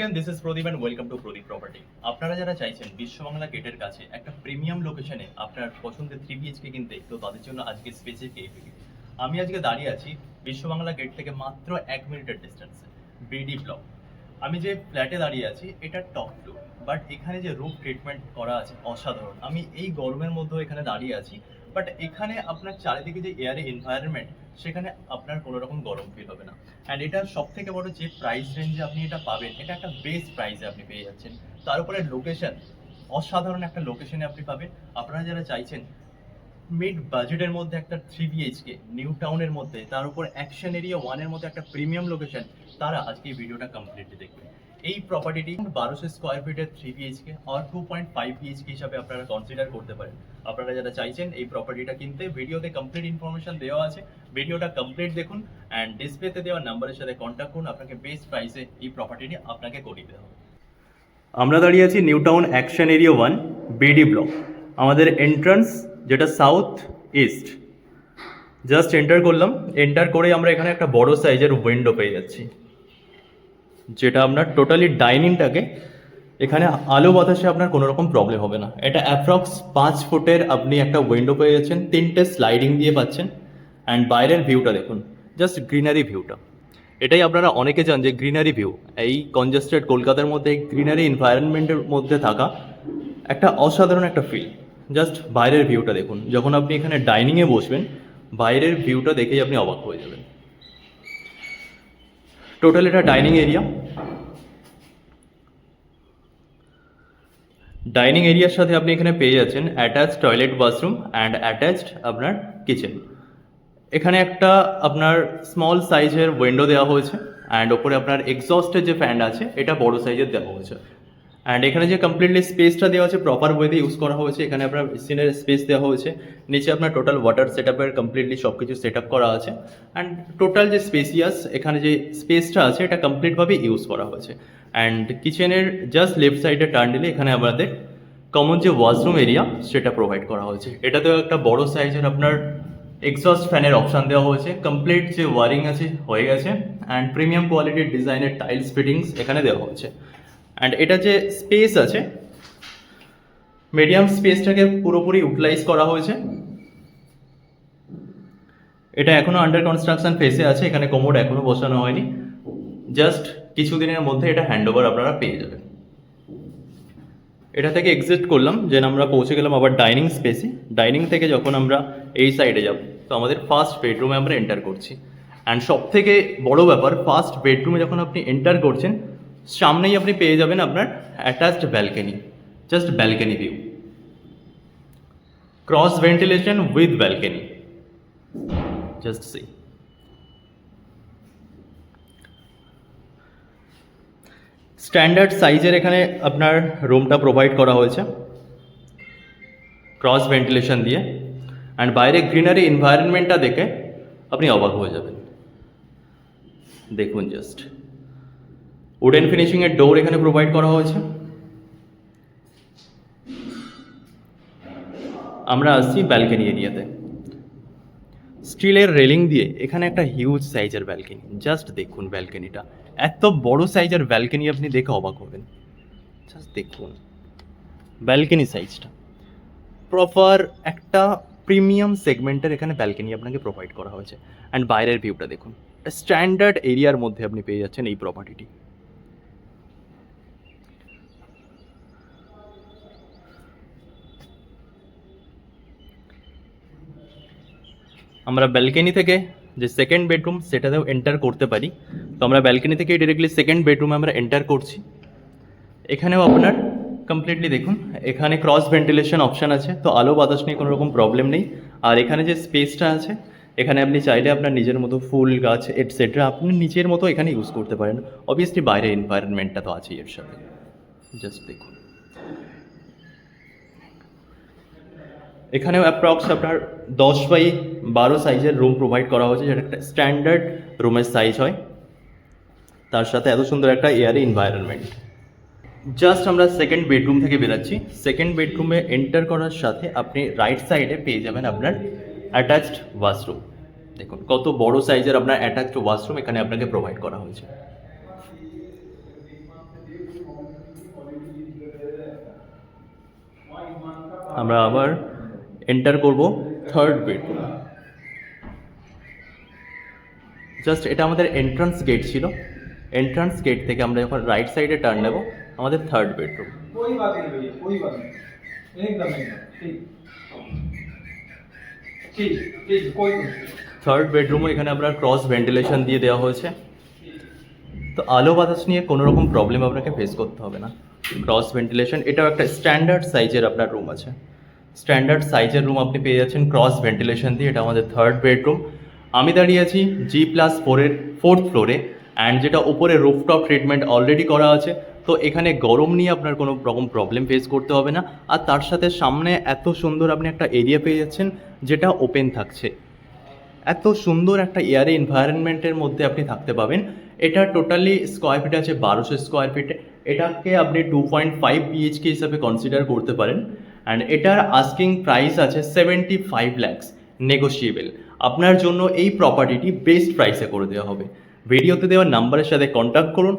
Everyone, this is Pradeep and welcome to Pradeep property. আপনারা যারা চাইছেন বিশ্ববাংলা গেটের কাছে একটা প্রিমিয়াম লোকেশনে আপনার পছন্দের 3 BHK কিনতে, তো তাদের জন্য আজকে স্পেসিফিক এই ভিডিও। আমি আজকে দাঁড়িয়ে আছি বিশ্ববাংলা গেট থেকে মাত্র 1 মিনিটের ডিস্টেন্সে, বিডি ব্লক। আমি যে ফ্ল্যাটে দাঁড়িয়ে আছি এটা টপ ফ্লোর, বাট এখানে যে রুফ ট্রিটমেন্ট করা আছে অসাধারণ। আমি এই গরমের মধ্যেও এখানে দাঁড়িয়ে আছি, বাট এখানে আপনার চারিদিকে যে এয়ারে এনভায়রনমেন্ট, সেখানে আপনার কোনো রকম গরম ফিল হবে না। অ্যান্ড এটা সব থেকে বড় যে প্রাইস রেঞ্জে আপনি এটা পাবেন, এটা একটা বেস্ট প্রাইসে আপনি পেয়ে যাচ্ছেন। তার উপরে লোকেশন, অসাধারণ একটা লোকেশনে আপনি পাবেন। আপনারা যারা চাইছেন মিড বাজেটের মধ্যে একটা 3 BHK নিউ টাউনের মধ্যে, তার উপর অ্যাকশন এরিয়া 1-এর মধ্যে একটা প্রিমিয়াম লোকেশন, তারা আজকে এই ভিডিওটা কমপ্লিটলি দেখবেন। এই প্রপার্টিটি 1200 স্কোয়ার ফিটের 3 BHK আর 2.5 BHK হিসাবে আপনারা কনসিডার করতে পারেন। আপনারা যারা চাইছেন এই প্রপার্টিটা কিনতে, ভিডিওতে কমপ্লিট ইনফরমেশন দেওয়া আছে, ভিডিওটা কমপ্লিট দেখুন অ্যান্ড ডিসপ্লেতে দেওয়া নাম্বারের সাথে কন্ট্যাক্ট করুন। আপনাকে বেস্ট প্রাইসে এই প্রপার্টিটি আপনাকে করিয়ে দেওয়া হবে। আমরা দাঁড়িয়ে আছি new town action area 1 BD block. আমাদের এন্ট্রান্স যেটা সাউথ ইস্ট, জাস্ট এন্টার করলাম। এন্টার করে আমরা এখানে একটা বড় সাইজের উইন্ডো পেয়ে যাচ্ছি, যেটা আপনার টোটালি ডাইনিংটাকে এখানে আলো বাতাসে আপনার কোনো রকম প্রবলেম হবে না। এটা অ্যাপ্রক্স 5 ফুটের আপনি একটা উইন্ডো পেয়ে যাচ্ছেন, 3টে স্লাইডিং দিয়ে পাচ্ছেন। অ্যান্ড বাইরের ভিউটা দেখুন, জাস্ট গ্রিনারি ভিউটা। এটাই আপনারা অনেকে চান যে গ্রিনারি ভিউ, এই কনজেস্টেড কলকাতার মধ্যে এই গ্রিনারি এনভায়রনমেন্টের মধ্যে থাকা একটা অসাধারণ একটা ফিল। জাস্ট বাইরের ভিউটা দেখুন, যখন আপনি এখানে ডাইনিংয়ে বসবেন বাইরের ভিউটা দেখেই আপনি অবাক হয়ে যাবেন। টোটাল এটা ডাইনিং এরিয়া। ডাইনিং এরিয়ার সাথে আপনি এখানে পেয়ে যাচ্ছেন attached toilet, bathroom and attached আপনার কিচেন। এখানে একটা আপনার স্মল সাইজের উইন্ডো দেওয়া হয়েছে অ্যান্ড ওপরে আপনার এক্সস্টের যে ফ্যান আছে এটা বড় সাইজের দেওয়া হয়েছে। অ্যান্ড এখানে যে কমপ্লিটলি স্পেসটা দেওয়া আছে প্রপার ওয়েতে ইউজ করা হয়েছে। এখানে আপনার সিনের স্পেস দেওয়া হয়েছে, নিচে আপনার টোটাল ওয়াটার সেট আপের কমপ্লিটলি সব কিছু সেট আপ করা আছে। অ্যান্ড টোটাল যে স্পেসিয়াস এখানে যে স্পেসটা আছে এটা কমপ্লিটভাবে ইউজ করা হয়েছে। অ্যান্ড কিচেনের জাস্ট লেফট সাইডে টার্ন দিলে এখানে আমাদের কমন যে ওয়াশরুম এরিয়া সেটা প্রোভাইড করা হয়েছে। এটাতেও একটা বড় সাইজের আপনার এক্সস্ট ফ্যানের অপশান দেওয়া হয়েছে। কমপ্লিট যে ওয়ারিং আছে হয়ে গেছে অ্যান্ড প্রিমিয়াম কোয়ালিটির ডিজাইনের টাইলস ফিটিংস এখানে দেওয়া হয়েছে। অ্যান্ড এটা যে স্পেস আছে, মিডিয়াম স্পেসটাকে পুরোপুরি ইউটিলাইজ করা হয়েছে। এটা এখনও আন্ডার কনস্ট্রাকশন ফেসে আছে, এখানে কোমোড এখনও বসানো হয়নি। জাস্ট কিছুদিনের মধ্যে এটা হ্যান্ড ওভার আপনারা পেয়ে যাবেন। এটা থেকে এক্সিট করলাম, যেন আমরা পৌঁছে গেলাম আবার ডাইনিং স্পেসে। ডাইনিং থেকে যখন আমরা এই সাইডে যাব, তো আমাদের ফার্স্ট বেডরুমে আমরা এন্টার করছি। অ্যান্ড সব থেকে বড়ো ব্যাপার, ফার্স্ট বেডরুমে যখন আপনি এন্টার করছেন সামনেই আপনি পেয়ে যাবেন আপনার attached balcony, just balcony view, cross ventilation with balcony. Just see. Standard সাইজের এখানে আপনার রুমটা প্রোভাইড করা হয়েছে ক্রস ভেন্টিলেশন দিয়ে। অ্যান্ড বাইরে গ্রিনারি এনভায়রনমেন্টটা দেখে আপনি অবাক হয়ে যাবেন। দেখুন জাস্ট উডেন ফিনিশিংয়ের ডোর এখানে প্রোভাইড করা হয়েছে। আমরা আসছি ব্যালকনি এরিয়াতে। স্টিলের রেলিং দিয়ে এখানে একটা হিউজ সাইজের ব্যালকনি। জাস্ট দেখুন ব্যালকনিটা, এত বড় সাইজের ব্যালকনি আপনি দেখে অবাক হবেন। জাস্ট দেখুন ব্যালকনি সাইজটা, প্রপার একটা প্রিমিয়াম সেগমেন্টের এখানে ব্যালকনি আপনাকে প্রোভাইড করা হয়েছে। অ্যান্ড বাইরের ভিউটা দেখুন, স্ট্যান্ডার্ড এরিয়ার মধ্যে আপনি পেয়ে যাচ্ছেন এই প্রপার্টিটি। আমরা ব্যালকনি থেকে যে সেকেন্ড বেডরুম সেটাতেও এন্টার করতে পারি। তো আমরা ব্যালকনি থেকে ডিরেক্টলি সেকেন্ড বেডরুমে আমরা এন্টার করছি। এখানেও আপনার কমপ্লিটলি দেখুন, এখানে ক্রস ভেন্টিলেশন অপশান আছে, তো আলো বাতাস নিয়ে কোনো রকম প্রবলেম নেই। আর এখানে যে স্পেসটা আছে, এখানে আপনি চাইলে আপনার নিজের মতো ফুল গাছ এটসেট্রা আপনি নিজের মতো এখানে ইউজ করতে পারেন। অবভিয়াসলি বাইরের এনভায়রনমেন্টটা তো আছেই এর সাথে। জাস্ট দেখুন, এখানেও অ্যাপ্রক্স আপনার 10x12 সাইজের রুম প্রোভাইড করা হয়েছে, যেটা একটা স্ট্যান্ডার্ড রুমের সাইজ হয়। তার সাথে এত সুন্দর একটা এয়ারি এনভায়রনমেন্ট। জাস্ট আমরা সেকেন্ড বেডরুম থেকে বেরাচ্ছি। সেকেন্ড বেডরুমে এন্টার করার সাথে আপনি রাইট সাইডে পেয়ে যাবেন আপনার অ্যাটাচড ওয়াশরুম। দেখুন কত বড় সাইজের আপনার অ্যাটাচড ওয়াশরুম এখানে আপনাকে প্রোভাইড করা হয়েছে। আমরা আবার এন্টার করব থার্ড বেডরুম। জাস্ট এটা আমাদের এন্ট্রান্স গেট ছিল, এন্ট্রান্স গেট থেকে আমরা যখন রাইট সাইডে টার্ন নেব আমাদের থার্ড বেডরুম। कोई बात नहीं भैया, कोई बात नहीं, एकदम एकदम ठीक ठीक ठीक कोई नहीं। থার্ড বেডরুমও এখানে আপনার ক্রস ভেন্টিলেশন দিয়ে দেওয়া হয়েছে, তো আলো বাতাস নিয়ে কোনো রকম প্রবলেম আপনাকে ফেস করতে হবে না। ক্রস ভেন্টিলেশন, এটাও একটা স্ট্যান্ডার্ড সাইজের আপনার রুম আছে, স্ট্যান্ডার্ড সাইজের রুম আপনি পেয়ে যাচ্ছেন ক্রস ভেন্টিলেশন দিয়ে। এটা আমাদের থার্ড বেডরুম। আমি দাঁড়িয়ে আছি G+4-এর ফোর্থ ফ্লোরে, অ্যান্ড যেটা উপরে রুফটপ ট্রিটমেন্ট অলরেডি করা আছে, তো এখানে গরম নিয়ে আপনার কোনো রকম প্রবলেম ফেস করতে হবে না। আর তার সাথে সামনে এত সুন্দর আপনি একটা এরিয়া পেয়ে যাচ্ছেন যেটা ওপেন থাকছে, এত সুন্দর একটা এয়ারে এনভায়রনমেন্টের মধ্যে আপনি থাকতে পাবেন। এটা টোটালি স্কোয়ার ফিট আছে 1200 স্কোয়ার ফিট, এটাকে আপনি 2.5 BHK হিসাবে কনসিডার করতে পারেন। অ্যান্ড এটার আস্কিং প্রাইস আছে 75 lakhs, নেগোশিয়েবল। আপনার জন্য এই প্রপার্টিটি বেস্ট প্রাইসে করে দেওয়া হবে। ভিডিওতে দেওয়া নাম্বারের সাথে কন্ট্যাক্ট করুন